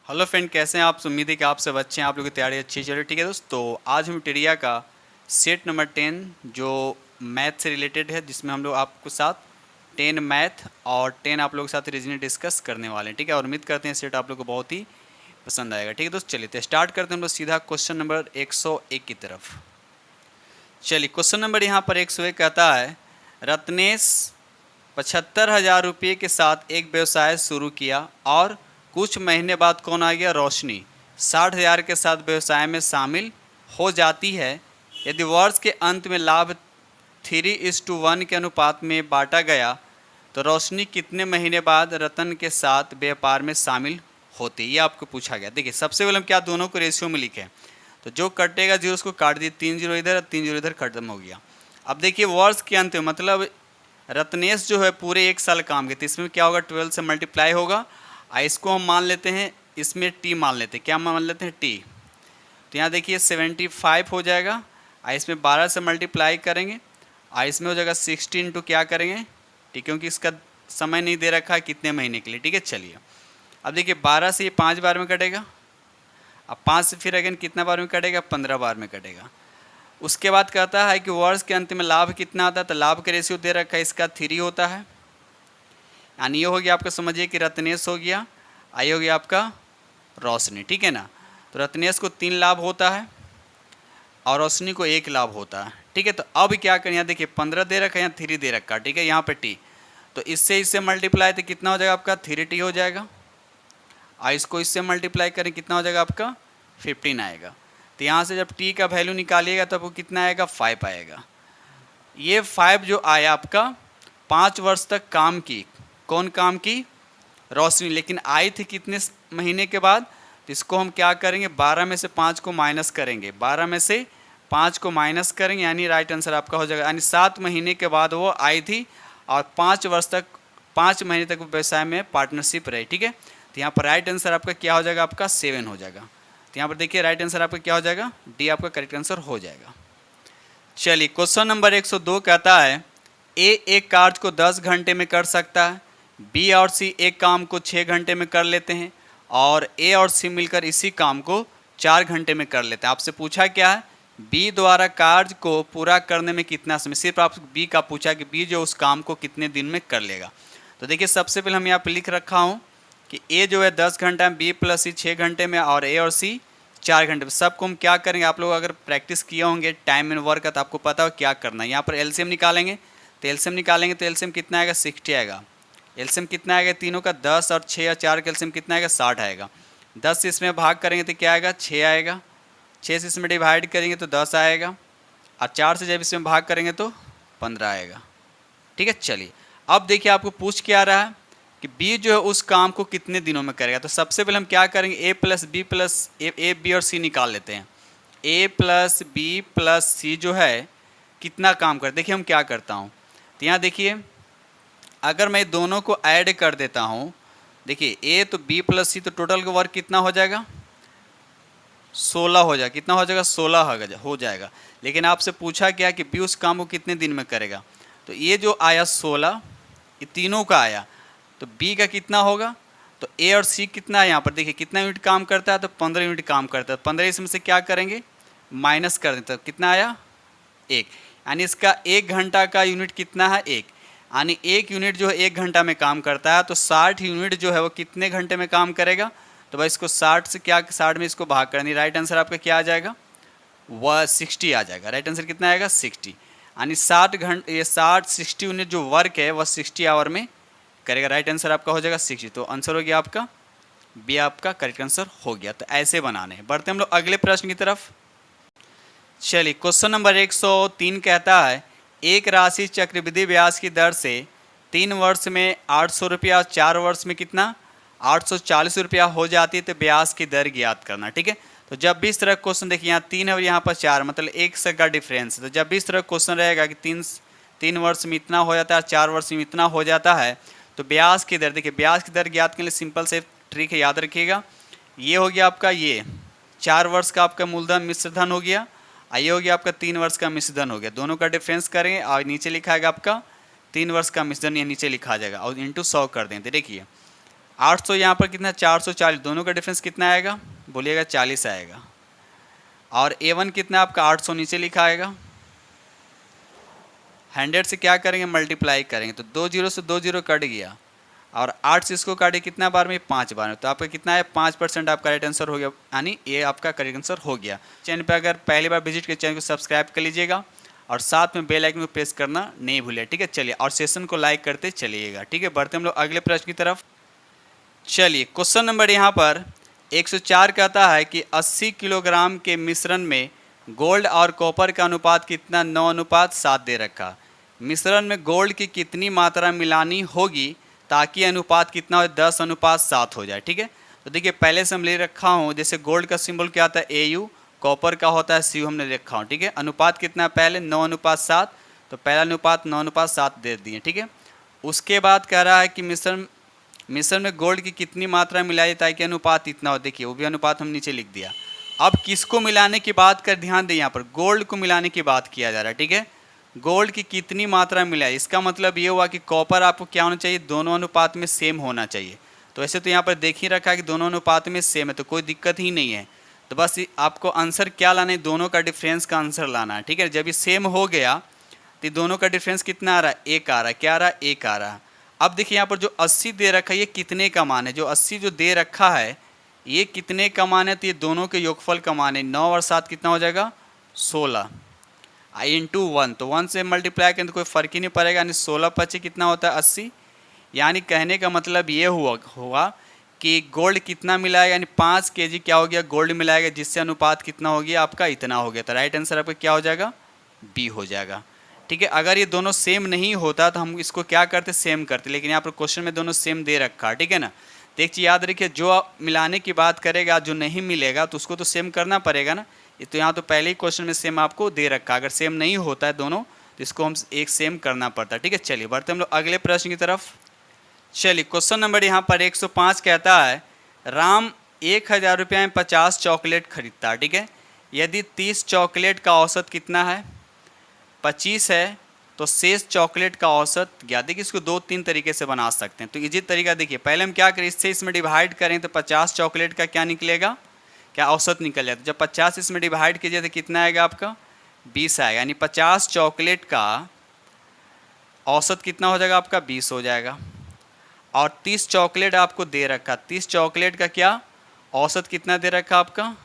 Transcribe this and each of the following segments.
Hello friend, कैसे हैं आप। उम्मीद है कि आप सब अच्छे हैं, आप लोगों की तैयारी अच्छी चल रही है। ठीक है दोस्त, तो आज हम टेरिया का सेट नंबर 10 जो मैथ से रिलेटेड है, जिसमें हम लोग आपको साथ 10 मैथ और 10 आप लोगों के साथ रीजनिंग डिस्कस करने वाले हैं। ठीक है, और उम्मीद करते हैं सेट आप लोग को बहुत ही पसंद आएगा। ठीक है दोस्त, चलिए तो स्टार्ट करते हैं हम लोग सीधा क्वेश्चन नंबर 101 की तरफ। चलिए, क्वेश्चन नंबर यहाँ पर 101 कहता है, रत्नेश 75,000 रुपये के साथ एक व्यवसाय शुरू किया और कुछ महीने बाद कौन आ गया, रोशनी 60,000 के साथ व्यवसाय में शामिल हो जाती है। यदि वर्ष के अंत में लाभ 3:1 के अनुपात में बांटा गया तो रोशनी कितने महीने बाद रतन के साथ व्यापार में शामिल होती है, ये आपको पूछा गया। देखिए, सबसे पहले हम क्या दोनों को रेशियो में लिखें, तो जो कटेगा जीरो उसको काट दिए, 3 जीरो इधर 3 जीरो इधर, खत्म हो गया। अब देखिए, वर्ष के अंत में मतलब रत्नेश जो है पूरे 1 साल काम किया, तो इसमें क्या होगा, 12 से मल्टीप्लाई होगा। इसको हम मान लेते हैं, इसमें टी मान लेते हैं, क्या मान लेते हैं, टी। तो यहाँ देखिए 75 हो जाएगा, इसमें 12 से मल्टीप्लाई करेंगे, इसमें हो जाएगा 16 इंटू क्या करेंगे टी, क्योंकि इसका समय नहीं दे रखा है कितने महीने के लिए। ठीक है, चलिए अब देखिए 12 से ये 5 बार में कटेगा, अब 5 से फिर अगेन कितना बार में कटेगा, 15 बार में कटेगा। उसके बाद कहता है कि वर्ष के अंत में लाभ कितना आता है, तो लाभ का रेशियो दे रखा है, इसका 3 होता है। यानी ये हो गया आपका, समझिए कि रत्नेश हो गया, आई हो गया आपका रोशनी। ठीक है ना, तो रत्नेश को 3 लाभ होता है और रोशनी को 1 लाभ होता है। ठीक है, तो अब क्या करें, यहाँ देखिए 15 दे रखा है, यहाँ 3 दे रखा है। ठीक है, यहाँ पे टी, तो इससे मल्टीप्लाई तो कितना हो जाएगा आपका, 3t हो जाएगा। और इसको इससे मल्टीप्लाई करें, कितना हो जाएगा आपका, 15 आएगा। तो यहाँ से जब t का वैल्यू निकालिएगा तो आपको कितना आएगा, 5 आएगा। ये 5 जो आया आपका 5 वर्ष तक काम की, कौन काम की, रोशनी, लेकिन आई थी कितने महीने के बाद। तो इसको हम क्या करेंगे, 12 में से 5 को माइनस करेंगे, 12 में से 5 को माइनस करेंगे, यानी राइट आंसर आपका हो जाएगा, यानी 7 महीने के बाद वो आई थी और 5 वर्ष तक, 5 महीने तक व्यवसाय में पार्टनरशिप रही। ठीक है, तो यहाँ पर राइट आंसर आपका क्या हो जाएगा, आपका 7 हो जाएगा। तो यहाँ पर देखिए राइट आंसर आपका क्या हो जाएगा, डी आपका करेक्ट आंसर हो जाएगा। चलिए, क्वेश्चन नंबर 102 कहता है, ए एक कार्य को 10 घंटे में कर सकता है, बी और सी एक काम को 6 घंटे में कर लेते हैं और ए और सी मिलकर इसी काम को 4 घंटे में कर लेते हैं। आपसे पूछा क्या है, बी द्वारा कार्य को पूरा करने में कितना समय, सिर्फ आप बी का पूछा कि बी जो उस काम को कितने दिन में कर लेगा। तो देखिए, सबसे पहले हम यहाँ पर लिख रखा हूँ कि ए जो है 10 घंटा में, बी प्लस सी 6 घंटे में और ए और सी 4 घंटे में। सबको हम क्या करेंगे, आप लोग अगर प्रैक्टिस किए होंगे टाइम एंड वर्क का तो आपको पता हो क्या करना है। यहाँ पर एलसीएम निकालेंगे, तो एलसीएम निकालेंगे तो एलसीएम कितना आएगा, 60 आएगा। एलसीएम कितना आएगा तीनों का, 10 और 6 या 4 का एलसीएम कितना आएगा, 60 आएगा। 10 से इसमें भाग करेंगे तो क्या आएगा, 6 आएगा। 6 से इसमें डिवाइड करेंगे तो 10 आएगा और 4 से जब इसमें भाग करेंगे तो 15 आएगा। ठीक है, चलिए अब देखिए आपको पूछ क्या रहा है कि बी जो है उस काम को कितने दिनों में करेगा। तो सबसे पहले हम क्या करेंगे, A plus B plus A B और सी निकाल लेते हैं। A plus B plus C जो है कितना काम कर, देखिए हम क्या करता हूँ, तो यहाँ देखिए अगर मैं दोनों को ऐड कर देता हूँ, देखिए ए तो बी प्लस सी, तो टोटल का वर्क कितना हो जाएगा, 16 हो जाएगा। कितना हो जाएगा, 16 हो जाएगा। लेकिन आपसे पूछा क्या कि बी उस काम को कितने दिन में करेगा, तो ये जो आया 16, ये तीनों का आया, तो बी का कितना होगा, तो ए और सी कितना है, यहाँ पर देखिए कितना यूनिट काम करता है, तो 15 यूनिट काम करता है। 15 इसमें से क्या करेंगे, माइनस कर देते, तो कितना आया, 1। यानी इसका 1 घंटा का यूनिट कितना है, 1। यानी 1 यूनिट जो है 1 घंटा में काम करता है, तो 60 यूनिट जो है वो कितने घंटे में काम करेगा, तो भाई इसको 60 से क्या, 60 में इसको भाग करनी, राइट आंसर आपका क्या आ जाएगा, वह 60 आ जाएगा। राइट आंसर कितना आएगा, 60। यानी 60 घंटे, ये 60 यूनिट जो वर्क है वह 60 आवर में करेगा। राइट आंसर आपका हो जाएगा 60। तो आंसर हो गया आपका बी, आपका करेक्ट आंसर हो गया। तो ऐसे बनाने हैं। बढ़ते हम लोग अगले प्रश्न की तरफ। चलिए, क्वेश्चन नंबर 103 कहता है, एक राशि चक्रवृद्धि ब्याज की दर से 3 वर्ष में 800 रुपया, 4 वर्ष में कितना 840 रुपया हो जाती है, तो ब्याज की दर ज्ञात करना। ठीक है, तो जब भी इस तरह क्वेश्चन, देखिए यहाँ 3 है और यहाँ पर 4, मतलब 1 से का डिफरेंस है। तो जब भी इस तरह क्वेश्चन रहेगा कि 3 वर्ष में इतना हो जाता है, 4 वर्ष में इतना हो जाता है, तो ब्याज की दर, देखिए ब्याज की दर ज्ञात के लिए सिंपल से ट्रिक है, याद रखिएगा। ये हो गया आपका, ये 4 वर्ष का आपका मूलधन मिश्रधन हो गया, ये हो गया आपका 3 वर्ष का मिश्रधन हो गया। दोनों का डिफरेंस करेंगे और नीचे लिखा है आपका 3 वर्ष का मिश्रधन, ये नीचे लिखा जाएगा और इंटू 100 कर दें। तो देखिए 800 यहाँ पर कितना 440, दोनों का डिफरेंस कितना आएगा बोलिएगा 40 आएगा। और A1 कितना आपका 800 नीचे लिखा आएगा। 100 से क्या करेंगे मल्टीप्लाई करेंगे तो 2 जीरो से 2 जीरो कट गया और 8 से इसको काटे कितना बार में 5 बार में, तो आपका कितना है 5% आपका राइट आंसर हो गया, यानी ये आपका करेक्ट आंसर हो गया। चैनल पे अगर पहली बार विजिट किए चैनल को सब्सक्राइब कर लीजिएगा और साथ में बेल आइकन को प्रेस करना नहीं भूलिए, ठीक है। चलिए और सेशन को लाइक करते चलिएगा, ठीक है। बढ़ते हम लोग अगले प्रश्न की तरफ। चलिए क्वेश्चन नंबर यहाँ पर 104 कहता है कि 80 किलोग्राम के मिश्रण में गोल्ड और कॉपर का अनुपात कितना 9:7 दे रखा। मिश्रण में गोल्ड की कितनी मात्रा मिलानी होगी ताकि अनुपात कितना हो 10:7 हो जाए, ठीक है। तो देखिए पहले से हम ले रखा हूँ, जैसे गोल्ड का सिंबल क्या होता है AU, कॉपर का होता है CU हमने रखा हूँ, ठीक है। अनुपात कितना पहले 9:7, तो पहला अनुपात 9:7 दे दिए, ठीक है। उसके बाद कह रहा है कि मिश्रण में गोल्ड की कितनी मात्रा मिलाई ताकि अनुपात इतना हो, देखिए वो भी अनुपात हम नीचे लिख दिया। अब किसको मिलाने की बात कर, ध्यान दें यहाँ पर गोल्ड को मिलाने की बात किया जा रहा है, ठीक है। गोल्ड की कितनी मात्रा मिलाई, इसका मतलब ये हुआ कि कॉपर आपको क्या होना चाहिए, दोनों अनुपात में सेम होना चाहिए। तो ऐसे तो यहाँ पर देख ही रखा है कि दोनों अनुपात में सेम है, तो कोई दिक्कत ही नहीं है। तो बस आपको आंसर क्या लाना है, दोनों का डिफरेंस का आंसर लाना है, ठीक है। जब ये सेम हो गया तो दोनों का डिफरेंस कितना आ रहा है, 1 आ रहा है, क्या आ रहा है 1 आ रहा है। अब देखिए यहाँ पर जो 80 दे रखा है ये कितने का मान है, जो 80 जो दे रखा है ये कितने का मान है, तो ये दोनों के योगफल का मान है। 9 और 7 कितना हो जाएगा 16 इंटू 1, तो 1 से मल्टीप्लाई करें तो कोई फ़र्क ही नहीं पड़ेगा, यानी 16×5 कितना होता है 80। यानी कहने का मतलब ये हुआ कि गोल्ड कितना मिलाएगा, यानी 5 kg क्या हो गया गोल्ड मिलाएगा, जिससे अनुपात कितना हो गया आपका इतना हो गया। तो राइट आंसर आपका क्या हो जाएगा B हो जाएगा, ठीक है। अगर ये दोनों सेम नहीं होता तो हम इसको क्या करते सेम करते, लेकिन यहाँ पर क्वेश्चन में दोनों सेम दे रखा है, ठीक है ना। तो एक चीज़ याद रखिए, जो मिलाने की बात करेगा जो नहीं मिलेगा तो उसको तो सेम करना पड़ेगा ना। तो यहाँ तो पहले ही क्वेश्चन में सेम आपको दे रखा, अगर सेम नहीं होता है दोनों तो इसको हम एक सेम करना पड़ता है, ठीक है। चलिए बढ़ते हम लोग अगले प्रश्न की तरफ। चलिए क्वेश्चन नंबर यहाँ पर 105 कहता है राम 1000 रुपये में 50 चॉकलेट खरीदता है, ठीक है। यदि 30 चॉकलेट का औसत कितना है 25 है, तो शेष चॉकलेट का औसत ज्ञात। देखिए इसको 2-3 तरीके से बना सकते हैं। तो इजी तरीका देखिए, पहले हम क्या करें, इससे इसमें डिवाइड करें तो 50 चॉकलेट का क्या निकलेगा, क्या औसत निकल जाता है। जब 50 इसमें डिवाइड कीजिए तो कितना आएगा आपका 20 आएगा, यानी 50 चॉकलेट का औसत कितना हो जाएगा आपका 20 हो जाएगा। और 30 चॉकलेट आपको दे रखा, 30 चॉकलेट का क्या औसत कितना दे रखा आपका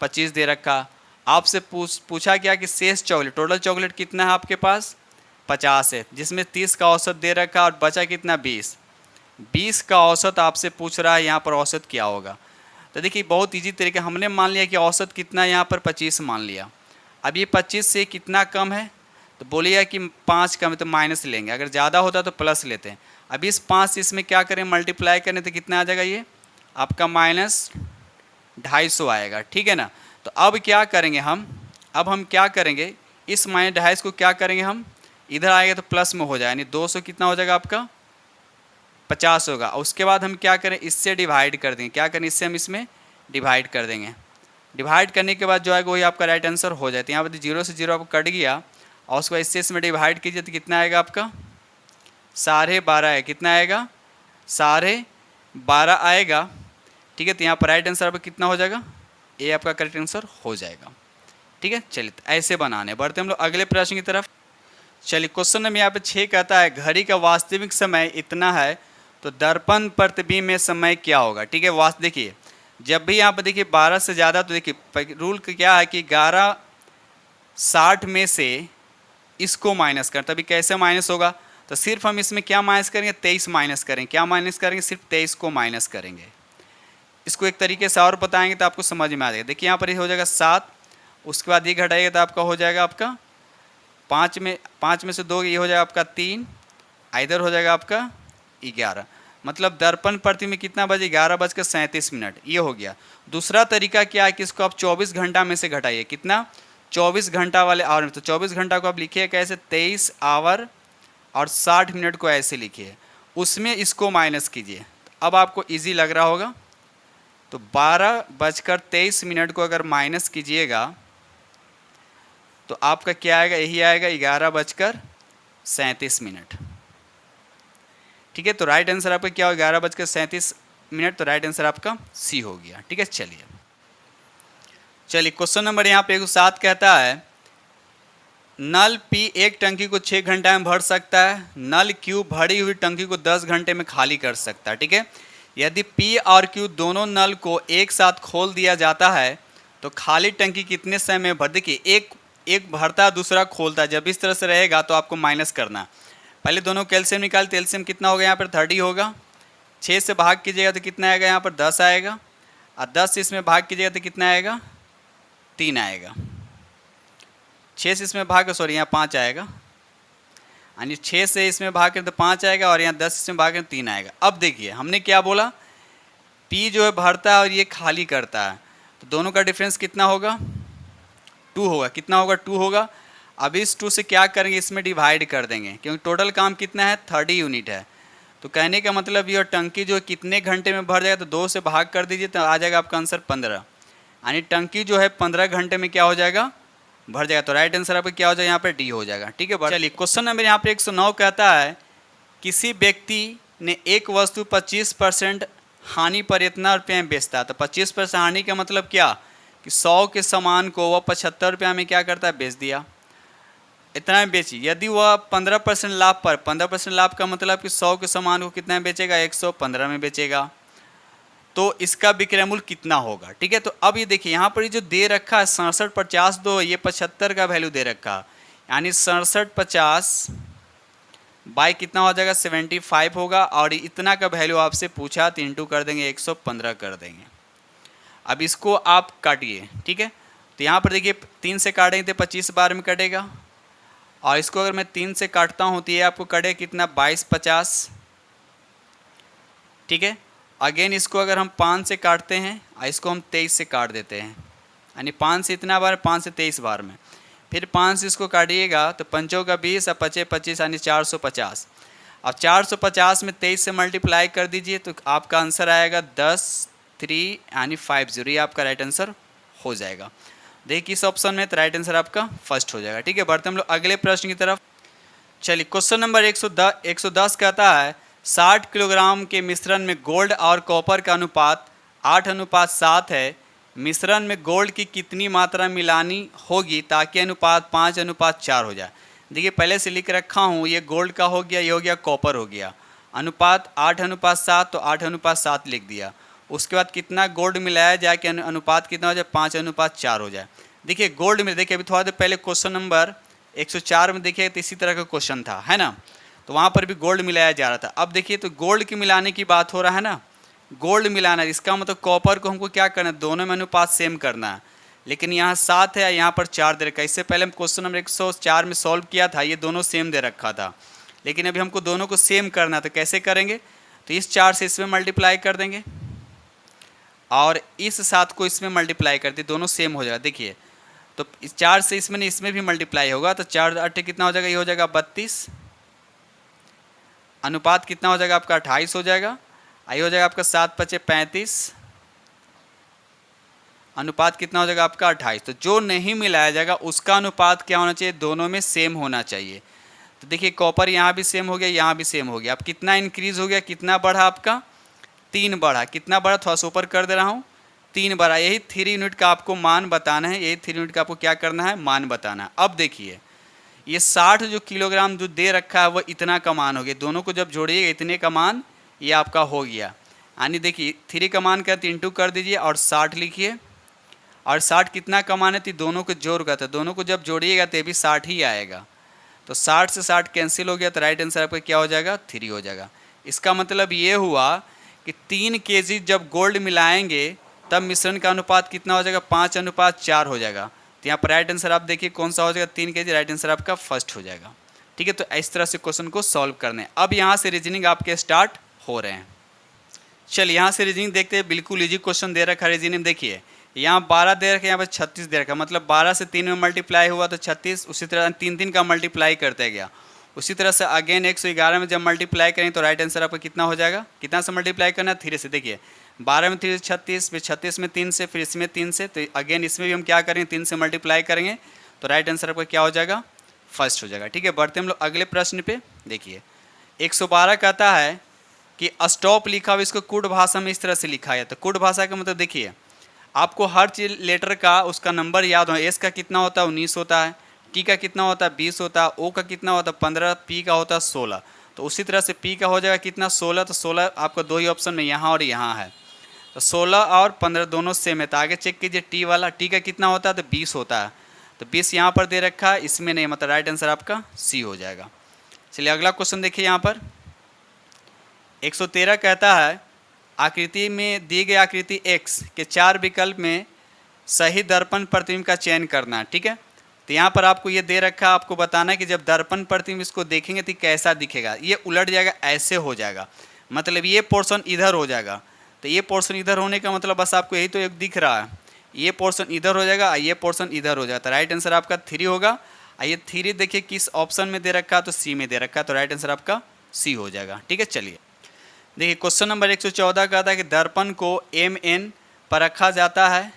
25 दे रखा। आपसे पूछा क्या कि शेष चॉकलेट, टोटल चॉकलेट कितना है आपके पास 50 है, जिसमें 30 का औसत दे रखा और बचा कितना 20 का औसत आपसे पूछ रहा है, यहाँ पर औसत क्या होगा। तो देखिए बहुत इजी तरीके, हमने मान लिया कि औसत कितना यहाँ पर 25 मान लिया। अब ये 25 से कितना कम है, तो बोलिएगा कि 5 कम है तो माइनस लेंगे, अगर ज़्यादा होता तो प्लस लेते हैं। अब इस 5 से इसमें क्या करें मल्टीप्लाई करें तो कितना आ जाएगा, ये आपका -250 आएगा, ठीक है ना। तो अब क्या करेंगे हम क्या करेंगे, इस -250 को क्या करेंगे हम, इधर आएगा तो प्लस में हो जाएगा, यानी 200 कितना हो जाएगा आपका 50 होगा। उसके बाद हम क्या करें, इससे डिवाइड कर देंगे, क्या करें इससे हम इसमें डिवाइड कर देंगे। डिवाइड करने के बाद जो आएगा वही आपका राइट आंसर हो जाता है। यहाँ पर 0 से 0 आपको कट गया और उसके बाद इससे इसमें डिवाइड कीजिए तो कितना आएगा आपका 12.5 है, कितना आएगा 12.5 आएगा, ठीक है। तो यहाँ पर राइट आंसर आपका कितना हो जाएगा, ये आपका करेक्ट आंसर हो जाएगा, ठीक है। चलिए ऐसे बनाने, बढ़ते हम लोग अगले प्रश्न की तरफ। चलिए क्वेश्चन नंबर यहाँ पे 6 कहता है घड़ी का वास्तविक समय इतना है तो दर्पण प्रतिबिंब में समय क्या होगा, ठीक है। देखिए जब भी यहाँ पर देखिए 12 से ज़्यादा, तो देखिए रूल क्या है कि 11:60 में से इसको माइनस कर, तभी कैसे माइनस होगा, तो सिर्फ हम इसमें क्या माइनस करेंगे 23 माइनस करेंगे, क्या माइनस करेंगे सिर्फ 23 को माइनस करेंगे। इसको एक तरीके से और बताएंगे तो आपको समझ में आ जाएगा। देखिए यहाँ पर ये हो जाएगा 7, उसके बाद ये घटाइएगा तो आपका हो जाएगा आपका 5 में से 2 ये हो जाएगा आपका 3, इधर हो जाएगा आपका 11। मतलब दर्पण प्रति में कितना बजे 11:37, ये हो गया। दूसरा तरीका क्या है कि इसको आप 24 घंटा में से घटाइए, कितना 24 घंटा वाले आवर में, तो 24 घंटा को आप लिखिए कैसे 23 आवर और 60 मिनट को ऐसे लिखिए, उसमें इसको माइनस कीजिए। अब आपको ईजी लग रहा होगा, तो 12:23 को अगर माइनस कीजिएगा तो आपका क्या आएगा, यही आएगा 11:37। ठीक है, तो राइट आंसर आपका क्या हो, 11:37, तो राइट आंसर आपका सी हो गया। ठीक है, चलिए क्वेश्चन नंबर यहाँ पे 107 कहता है नल पी एक टंकी को 6 घंटा में भर सकता है, नल क्यू भरी हुई टंकी को 10 घंटे में खाली कर सकता है। ठीक है, यदि पी और क्यू दोनों नल को एक साथ खोल दिया जाता है तो खाली टंकी कितने समय में भर, देखिए एक भरता है दूसरा खोलता है, जब इस तरह से रहेगा तो आपको माइनस करना है। पहले दोनों कैल्शियम निकालते, कैल्शियम कितना होगा यहाँ पर 30 होगा, 6 से भाग कीजिएगा तो कितना आएगा यहाँ पर 10 आएगा, और 10 से इसमें भाग कीजिएगा तो कितना आएगा 3 आएगा, 6 से इसमें भाग सॉरी यहाँ 5 आएगा, यानी 6 से इसमें भाग करें तो 5 आएगा और यहाँ 10 इसमें भाग करें 3 आएगा। अब देखिए हमने क्या बोला, P जो है भरता है और ये खाली करता है, तो दोनों का डिफरेंस कितना होगा 2 होगा, कितना होगा 2 होगा। अब इस 2 से क्या करेंगे, इसमें डिवाइड कर देंगे क्योंकि टोटल काम कितना है 30 यूनिट है। तो कहने का मतलब ये टंकी जो कितने घंटे में भर जाएगा, तो 2 से भाग कर दीजिए तो आ जाएगा आपका आंसर 15, यानी टंकी जो है 15 घंटे में क्या हो जाएगा भर जाएगा। तो राइट आंसर आपका क्या हो जाएगा यहाँ पे डी हो जाएगा। ठीक है, चलिए क्वेश्चन नंबर यहाँ पे 109 कहता है किसी व्यक्ति ने एक वस्तु 25% हानि पर इतना रुपये में बेचता है, तो 25% हानि का मतलब क्या कि 100 के सामान को वह 75 रुपये में क्या करता है बेच दिया, इतना में बेची। यदि वह 15% लाभ पर, 15% लाभ का मतलब कि 100 के सामान को कितना में बेचेगा 115 में बेचेगा, तो इसका विक्रय मूल्य कितना होगा। ठीक है, तो अब ये देखिए यहाँ पर जो दे रखा है 6750 दो, ये 75 का वैल्यू दे रखा है, यानी 6750 बाई कितना हो जाएगा 75 होगा, और इतना का वैल्यू आपसे पूछा तो इंटू कर देंगे 115 कर देंगे। अब इसको आप काटिए। ठीक है, तो यहाँ पर देखिए 3 से काटेंगे तो 25 बार में कटेगा, और इसको अगर मैं 3 से काटता हूँ तो ये आपको कटे कितना 2250। ठीक है, अगेन इसको अगर हम 5 से काटते हैं और इसको हम 23 से काट देते हैं, यानी 5 से इतना बार, 5 से 23 बार में, फिर 5 से इसको काटिएगा तो 5 का 20 और 5 25 यानी 450। अब 450 में 23 से मल्टीप्लाई कर दीजिए तो आपका आंसर आएगा 10 3 यानी 50, ये आपका राइट आंसर हो जाएगा। देखिए किस ऑप्शन में, तो राइट आंसर आपका फर्स्ट हो जाएगा। ठीक है, बढ़ते हम लोग अगले प्रश्न की तरफ। चलिए क्वेश्चन नंबर 110 कहता है 60 किलोग्राम के मिश्रण में गोल्ड और कॉपर का अनुपात 8:7 है, मिश्रण में गोल्ड की कितनी मात्रा मिलानी होगी ताकि अनुपात 5:4 हो जाए। देखिए पहले से लिख रखा हूँ, ये गोल्ड का हो गया, ये हो गया कॉपर हो गया, अनुपात 8:7 तो 8:7 लिख दिया। उसके बाद कितना गोल्ड मिलाया जाए कि अनुपात कितना हो जाए 5:4 हो जाए। देखिए गोल्ड में, देखिए अभी थोड़ा देर पहले क्वेश्चन नंबर 104 में देखिए तो इसी तरह का क्वेश्चन था, है ना, तो वहाँ पर भी गोल्ड मिलाया जा रहा था। अब देखिए तो गोल्ड की मिलाने की बात हो रहा है ना, गोल्ड मिलाना, इसका मतलब कॉपर को हमको क्या करना है, दोनों में अनुपात सेम करना है, लेकिन यहाँ 7 है, यहाँ पर 4 दे रखा है। इससे पहले हम क्वेश्चन नंबर 104 में सॉल्व किया था, ये दोनों सेम दे रखा था, लेकिन अभी हमको दोनों को सेम करना है, तो कैसे करेंगे, तो इस 4 से इसमें मल्टीप्लाई कर देंगे और इस 7 को इसमें मल्टीप्लाई कर दिए, दोनों सेम हो जाएगा। देखिए तो इस 4 से इसमें भी मल्टीप्लाई होगा, तो 4 8 कितना हो जाएगा, ये हो जाएगा 32, अनुपात कितना हो जाएगा आपका 28 हो जाएगा, आई हो जाएगा आपका 7 5 35, अनुपात कितना हो जाएगा आपका 28। तो जो नहीं मिलाया जाएगा उसका अनुपात क्या होना चाहिए, दोनों में सेम होना चाहिए। तो देखिए कॉपर यहाँ भी सेम हो गया, यहाँ भी सेम हो गया। अब कितना इंक्रीज हो गया, कितना बढ़ा आपका 3 बढ़ा, कितना बढ़ा थोड़ा सा ऊपर कर दे रहा हूँ, 3 बढ़ा। यही 3 यूनिट का आपको मान बताना है, यही 3 यूनिट का आपको क्या करना है, मान बताना है। अब देखिए ये 60 जो किलोग्राम जो दे रखा है वो इतना का मान हो गया, दोनों को जब जोड़िएगा इतने का मान ये आपका हो गया, यानी देखिए 3 का मान करते इंटू कर दीजिए और 60 लिखिए, और 60 कितना का मान है, तो दोनों को जोड़ का था, दोनों को जब जोड़िएगा तो भी 60 ही आएगा। तो 60 से 60 कैंसिल हो गया, तो राइट आंसर आपका क्या हो जाएगा 3 हो जाएगा। इसका मतलब ये हुआ कि 3 kg जब गोल्ड मिलाएंगे तब मिश्रण का अनुपात कितना हो जाएगा 5:4 हो जाएगा। तो यहाँ पर राइट आंसर आप देखिए कौन सा हो जाएगा 3 kg, राइट आंसर आपका फर्स्ट हो जाएगा। ठीक है, तो इस तरह से क्वेश्चन को सॉल्व करना है। अब यहाँ से रीजनिंग आपके स्टार्ट हो रहे हैं। चलिए यहाँ से रीजनिंग देखते हैं, बिल्कुल इजी क्वेश्चन दे रखा है रीजनिंग। देखिए यहाँ 12 दे रखा है, यहाँ पर 36 दे रखा है, मतलब 12 से 3 में मल्टीप्लाई हुआ तो 36, उसी तरह 3 का मल्टीप्लाई करते गया। उसी तरह से अगेन 111 में जब मल्टीप्लाई करें तो राइट आंसर आपका कितना हो जाएगा, कितना से मल्टीप्लाई करना है 3 से। देखिए 12 में 3 से 36, फिर 36 में 3 से, फिर इसमें 3 से, तो अगेन इसमें भी हम क्या करेंगे 3 से मल्टीप्लाई करेंगे, तो राइट आंसर आपका क्या हो जाएगा फर्स्ट हो जाएगा। ठीक है, बढ़ते हम लोग अगले प्रश्न पे। देखिए 112 कहता है कि स्टॉप लिखा हुआ इसको कुड भाषा में इस तरह से लिखा है। तो कुड भाषा का मतलब देखिए, आपको हर चीज लेटर का उसका नंबर याद हो। एस का कितना होता है 19 होता है, टी का कितना होता है 20 होता है, ओ का कितना होता है 15, पी का होता है 16। तो उसी तरह से पी का हो जाएगा कितना 16। तो 16 आपका दो ही ऑप्शन में यहाँ और यहाँ है, तो 16 और 15 दोनों सेम है। तो आगे चेक कीजिए टी वाला, टी का कितना होता है तो 20 होता है। तो 20 यहाँ पर दे रखा है, इसमें नहीं, मतलब राइट आंसर आपका सी हो जाएगा। चलिए अगला क्वेश्चन देखिए यहाँ पर 113 कहता है आकृति में दी गई आकृति x के 4 विकल्प में सही दर्पण प्रतिबिंब का चयन करना है। ठीक है, तो यहाँ पर आपको ये दे रखा है, आपको बताना है कि जब दर्पण प्रतिबिंब इसको देखेंगे तो कैसा दिखेगा। ये उलट जाएगा, ऐसे हो जाएगा, मतलब ये पोर्शन इधर हो जाएगा। तो ये पोर्शन इधर होने का मतलब बस आपको यही तो एक दिख रहा है, ये पोर्शन इधर हो जाएगा, ये पोर्शन इधर हो जाएगा। तो राइट आंसर आपका 3 होगा। ये 3 देखिए किस ऑप्शन में दे रखा है, तो सी में दे रखा है, तो राइट आंसर आपका सी हो जाएगा। ठीक है, चलिए देखिए क्वेश्चन नंबर 114 का था कि दर्पण को MN पर रखा जाता है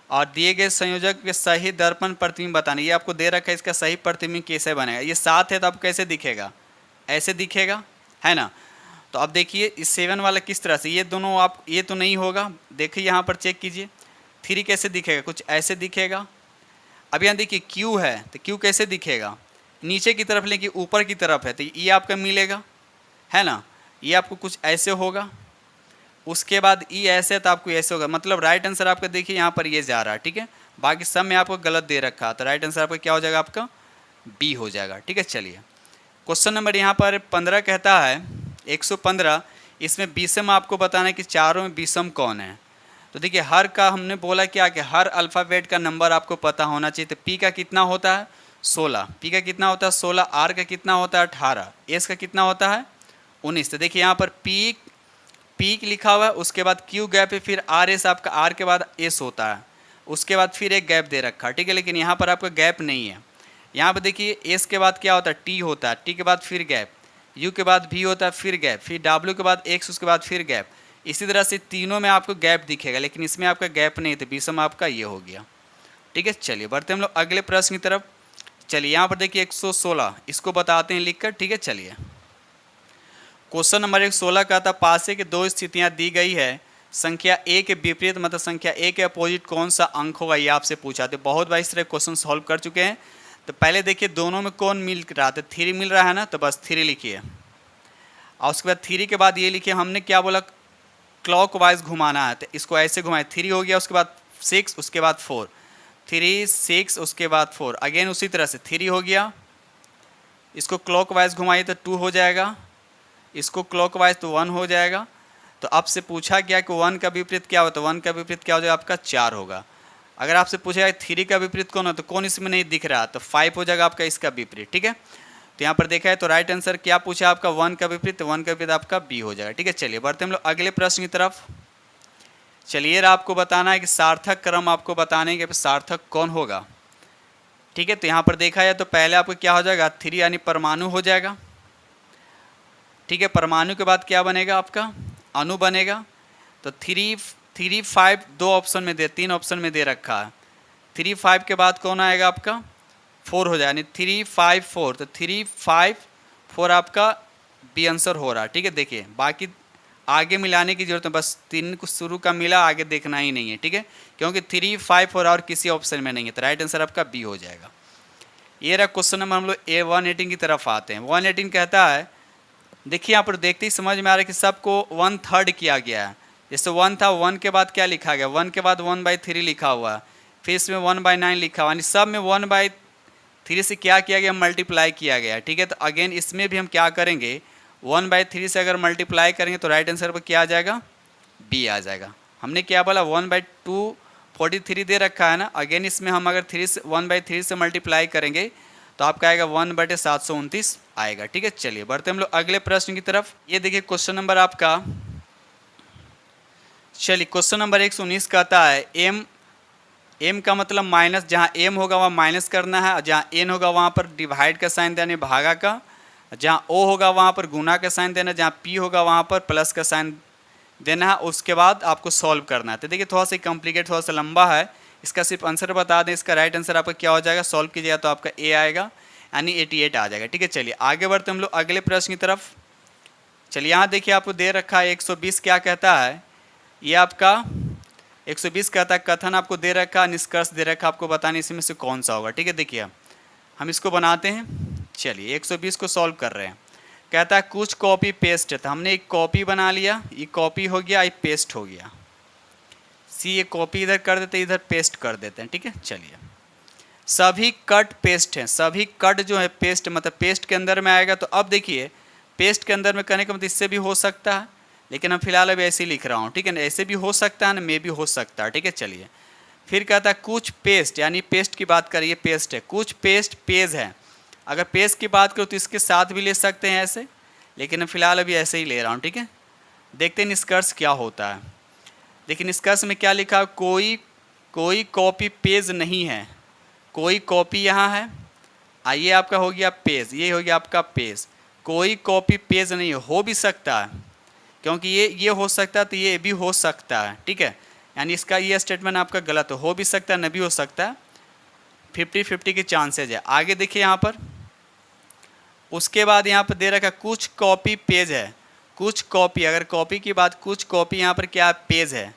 और दिए गए संयोजक के सही दर्पण प्रतिबिंब बताने। ये आपको दे रखा है, इसका सही प्रतिबिंब कैसे बनेगा। ये 7 है तो आपको कैसे दिखेगा, ऐसे दिखेगा, है ना। तो अब देखिए इस 7 वाला किस तरह से, ये दोनों आप, ये तो नहीं होगा। देखिए यहाँ पर चेक कीजिए 3 कैसे दिखेगा, कुछ ऐसे दिखेगा। अब यहाँ देखिए Q है, तो Q कैसे दिखेगा, नीचे की तरफ, लेकिन ऊपर की तरफ है, तो ये आपका मिलेगा, है ना। ये आपको कुछ ऐसे होगा, उसके बाद ई ऐसे, तो आपको ऐसे होगा। मतलब राइट आंसर आपका देखिए यहाँ पर ये जा रहा है। ठीक है, बाकी सब में आपको गलत दे रखा है, तो राइट आंसर आपका क्या हो जाएगा, आपका बी हो जाएगा। ठीक है, चलिए क्वेश्चन नंबर यहाँ पर 15 कहता है 115, इसमें विषम आपको बताना है कि चारों में विषम कौन है। तो देखिए हर का हमने बोला क्या कि हर अल्फ़ाबेट का नंबर आपको पता होना चाहिए। तो पी का कितना होता है 16, पी का कितना होता है 16, आर का कितना होता है 18, एस का कितना होता है 19। तो देखिए यहाँ पर पी लिखा हुआ है, उसके बाद क्यू गैप है, फिर आर एस, आपका आर के बाद एस होता है, उसके बाद फिर एक गैप दे रखा है। ठीक है, लेकिन यहाँ पर आपका गैप नहीं है। यहाँ पर देखिए एस के बाद क्या होता है टी होता है, टी के बाद फिर गैप, यू के बाद भी होता है फिर गैप, फिर डब्ल्यू के बाद एक्स, उसके बाद फिर गैप। इसी तरह से तीनों में आपको गैप दिखेगा, लेकिन इसमें आपका गैप नहीं, तो विषम आपका ये हो गया। ठीक है, चलिए बढ़ते हम लोग अगले प्रश्न की तरफ। चलिए यहाँ पर देखिए 116, इसको बताते हैं लिखकर। ठीक है, चलिए क्वेश्चन नंबर 116 का था पासे के 2 स्थितियां दी गई है, संख्या ए के विपरीत, मतलब संख्या ए के अपोजिट कौन सा अंक होगा, ये आपसे पूछा। तो बहुत बार इस तरह क्वेश्चन सॉल्व कर चुके हैं। तो पहले देखिए दोनों में कौन मिल रहा था, 3 मिल रहा है ना, तो बस 3 लिखिए। और उसके बाद 3 के बाद ये लिखिए, हमने क्या बोला क्लॉक वाइज घुमाना है, तो इसको ऐसे घुमाए, 3 हो गया, उसके बाद 6, उसके बाद 4, 3 6, उसके बाद 4, अगेन उसी तरह से 3 हो गया, इसको क्लॉक वाइज घुमाइए तो 2 हो जाएगा, इसको क्लॉकवाइज तो 1 हो जाएगा। तो आपसे पूछा गया कि 1 का विपरीत क्या होता है, 1 का विपरीत क्या हो जाएगा, आपका 4 होगा। अगर आपसे पूछेगा 3 का विपरीत कौन हो, तो कौन इसमें नहीं दिख रहा, तो 5 हो जाएगा आपका इसका विपरीत। ठीक है, तो यहाँ पर देखा है तो राइट आंसर क्या पूछा आपका 1 का विपरीत, तो 1 का विपरीत आपका बी हो जाएगा। ठीक है, चलिए बढ़ते हम लोग अगले प्रश्न की तरफ। चलिए आपको बताना है कि सार्थक क्रम आपको बताने के सार्थक कौन होगा। ठीक है, तो यहाँ पर देखा जाए तो पहले आपको क्या हो जाएगा 3 यानी परमाणु हो जाएगा। ठीक है, परमाणु के बाद क्या बनेगा आपका अणु बनेगा। तो 3 5 2 ऑप्शन में दे, 3 ऑप्शन में दे रखा है। 3 5 के बाद कौन आएगा आपका 4 हो जाएगा, यानी 3 5 4, तो 3 5 4 आपका बी आंसर हो रहा है। ठीक है, देखिए बाकी आगे मिलाने की जरूरत है, बस 3 को शुरू का मिला, आगे देखना ही नहीं है। ठीक है, क्योंकि 3 5 4 और किसी ऑप्शन में नहीं है, तो राइट आंसर आपका बी हो जाएगा। ये रहा क्वेश्चन नंबर, हम लोग A118 की तरफ आते हैं। 118 कहता है, देखिए यहाँ पर देखते ही समझ में आ रहा है कि सबको 1/3 किया गया है। जैसे 1 था, 1 के बाद क्या लिखा गया, 1 के बाद 1/3 लिखा हुआ है, फिर इसमें 1/9 लिखा हुआ है, सब में 1/3 से क्या किया गया, मल्टीप्लाई किया गया। ठीक है, तो अगेन इसमें भी हम क्या करेंगे 1/3 से अगर मल्टीप्लाई करेंगे तो राइट आंसर पर क्या आ जाएगा, बी आ जाएगा। हमने क्या बोला 1/243 दे रखा है ना, अगेन इसमें हम अगर 1/3 से मल्टीप्लाई करेंगे तो आपका आएगा 1/729 आएगा। ठीक है, चलिए बढ़ते हम लोग अगले प्रश्न की तरफ। ये देखिए क्वेश्चन नंबर आपका, चलिए क्वेश्चन नंबर 119 कहता है एम का मतलब माइनस, जहाँ एम होगा वहाँ माइनस करना है, जहाँ एन होगा वहाँ पर डिवाइड का साइन देना, भागा का, जहाँ ओ होगा वहाँ पर गुना का साइन देना, जहाँ पी होगा वहाँ पर प्लस का साइन देना है, उसके बाद आपको सॉल्व करना है। तो देखिए थोड़ा सा कॉम्प्लिकेट, थोड़ा सा लंबा है, इसका सिर्फ आंसर बता दें। इसका राइट आंसर आपका क्या हो जाएगा, सॉल्व कीजिएगा तो आपका ए आएगा, यानी 88 आ जाएगा। ठीक है, चलिए आगे बढ़ते हम लोग अगले प्रश्न की तरफ। चलिए यहाँ देखिए आपको दे रखा है 120 क्या कहता है, ये आपका 120 कहता है कथन आपको दे रखा, निष्कर्ष दे रखा, आपको बताने इसमें से कौन सा होगा। ठीक है, देखिए हम इसको बनाते हैं। चलिए 120 को सॉल्व कर रहे हैं। कहता है कुछ कॉपी पेस्ट है, तो हमने एक कॉपी बना लिया, ये कॉपी हो गया, ये पेस्ट हो गया। सी ये कॉपी इधर कर देते हैं, इधर पेस्ट कर देते हैं। ठीक है, चलिए सभी कट पेस्ट हैं, सभी कट जो है पेस्ट मतलब पेस्ट के अंदर में आएगा। तो अब देखिए पेस्ट के अंदर में करने का मतलब इससे भी हो सकता है, लेकिन हम फिलहाल अभी ऐसे ही लिख रहा हूँ। ठीक है ना, ऐसे भी हो सकता है ना, मे भी हो सकता है। ठीक है, चलिए फिर कहता है कुछ पेस्ट, यानी पेस्ट की बात करिए, पेस्ट है, कुछ पेस्ट पेज है। अगर पेज की बात करो तो इसके साथ भी ले सकते हैं ऐसे, लेकिन मैं फिलहाल अभी ऐसे ही ले रहा हूँ। ठीक है, देखते हैं निष्कर्ष क्या होता है। देखिए निष्कर्ष में क्या लिखा, कोई कॉपी पेज नहीं है, कोई कॉपी यहाँ है। आइए आपका हो गया पेज, ये हो गया आपका पेज। कोई कॉपी पेज नहीं है, हो भी सकता है, क्योंकि ये हो सकता है तो ये भी हो सकता है। ठीक है, यानी इसका ये स्टेटमेंट आपका गलत हो भी सकता है, न भी हो सकता है, 50-50 के चांसेज है। आगे देखिए यहाँ पर, उसके बाद यहाँ पर दे रखा कुछ कॉपी पेज है, कुछ कॉपी, अगर कॉपी की बात, कुछ कॉपी यहाँ पर क्या है, पेज है,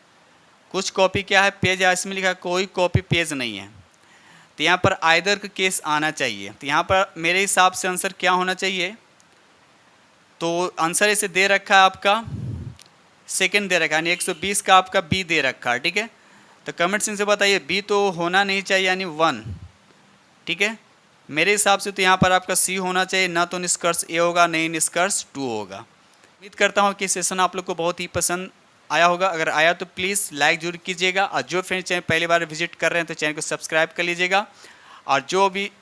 कुछ कॉपी क्या है, पेज है। इसमें लिखा कोई कॉपी पेज नहीं है, तो यहाँ पर आइदर का केस आना चाहिए। तो यहाँ पर मेरे हिसाब से आंसर क्या होना चाहिए, तो आंसर इसे दे रखा है आपका सेकंड दे रखा है, यानी 120 का आपका बी दे रखा है। ठीक है, तो कमेंट से बताइए बी तो होना नहीं चाहिए, यानी 1। ठीक है, मेरे हिसाब से तो यहाँ पर आपका सी होना चाहिए, ना तो निष्कर्ष ए होगा, नहीं निष्कर्ष 2 होगा। उम्मीद करता हूँ कि सेशन आप लोग को बहुत ही पसंद आया होगा। अगर आया तो प्लीज़ लाइक जरूर कीजिएगा, और जो फ्रेंड चैनल पहली बार विजिट कर रहे हैं तो चैनल को सब्सक्राइब कर लीजिएगा। और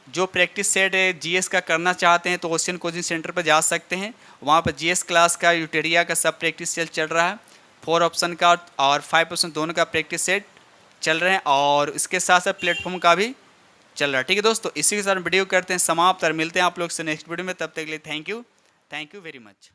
जो प्रैक्टिस सेट है जीएस का करना चाहते हैं तो ओशियन कोचिंग सेंटर पर जा सकते हैं, वहाँ पर जीएस क्लास का, यूटेरिया का सब प्रैक्टिस सेट चल रहा है। 4 ऑप्शन का और 5 ऑप्शन दोनों का प्रैक्टिस सेट चल रहे हैं, और इसके साथ साथ प्लेटफॉर्म का भी चल रहा है। ठीक है दोस्तों, इसी के साथ वीडियो करते हैं समाप्त और मिलते हैं आप लोग से नेक्स्ट वीडियो में। तब तक के लिए थैंक यू वेरी मच।